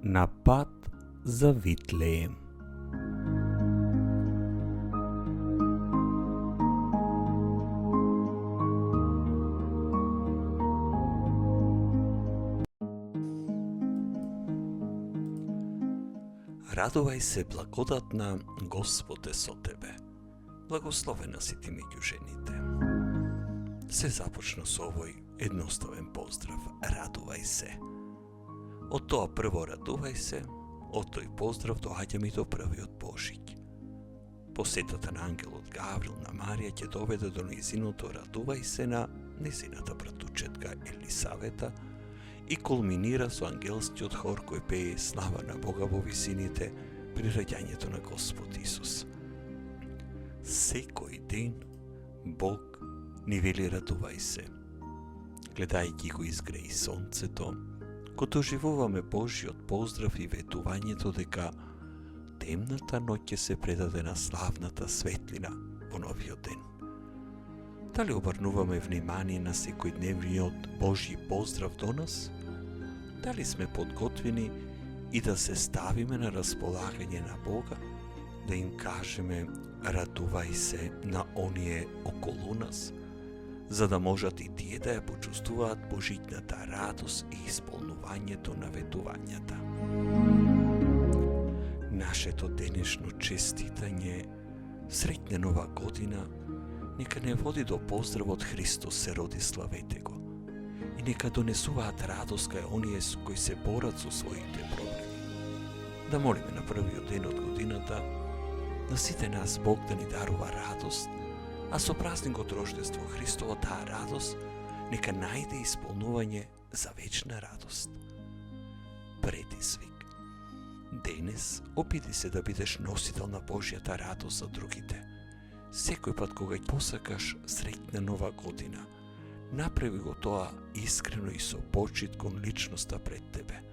На пат за Витлеем. Радувај се, благодатна, Господ е со тебе. Благословена си ти меѓу жените. Се започна со овој едноставен поздрав. Радувај се. Од тоа прво радувај се, од тој поздрав доаѓаме и до првиот Божик. Посетата на ангелот Гаврил на Марија ќе доведе до нејзиното радувај се на нејзината братучетка Елисавета и кулминира со ангелскиот хор кој пее слава на Бога во висините при раѓањето на Господ Исус. Секој ден Бог ни вели радувај се. Гледајќи го изгреи сонцето, го доживуваме Божиот поздрав и ветувањето дека темната ноќ ќе се предаде на славната светлина во новиот ден. Дали обрнуваме внимание на секојдневниот Божји поздрав до нас? Дали сме подготвени и да се ставиме на располагање на Бога, да им кажеме радувај се на оние околу нас, за да можат и тие да ја почувствуваат божиќната радост и исполнувањето на ветувањата. Нашето денешно честитање среќна нова година нека не води до поздравот Христос се роди, славете го, и нека донесуваат радост кај оние кои се борат со своите проблеми. Да молиме на првиот ден од годината на сите нас Бог да ни дарува радост, а со празникот Рождество Христово таа радост нека најде исполнување за вечна радост. Предизвик. Денес опити се да бидеш носител на Божјата радост за другите. Секој пат кога ќе посакаш среќна нова година, направи го тоа искрено и со почит кон личноста пред тебе.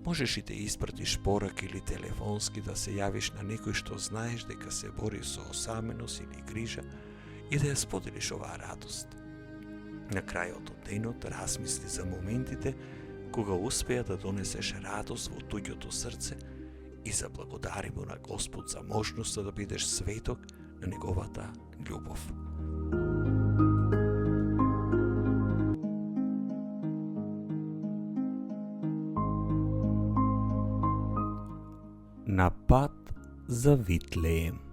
Можеш и да испратиш порака или телефонски да се јавиш на некој што знаеш дека се бори со осаменост или грижа и да ја споделиш оваа радост. На крајот од денот размисли за моментите кога успеа да донесеш радост во туѓото срце и заблагодари му на Господ за можноста да бидеш светок на неговата љубов. На пат за Витлеем.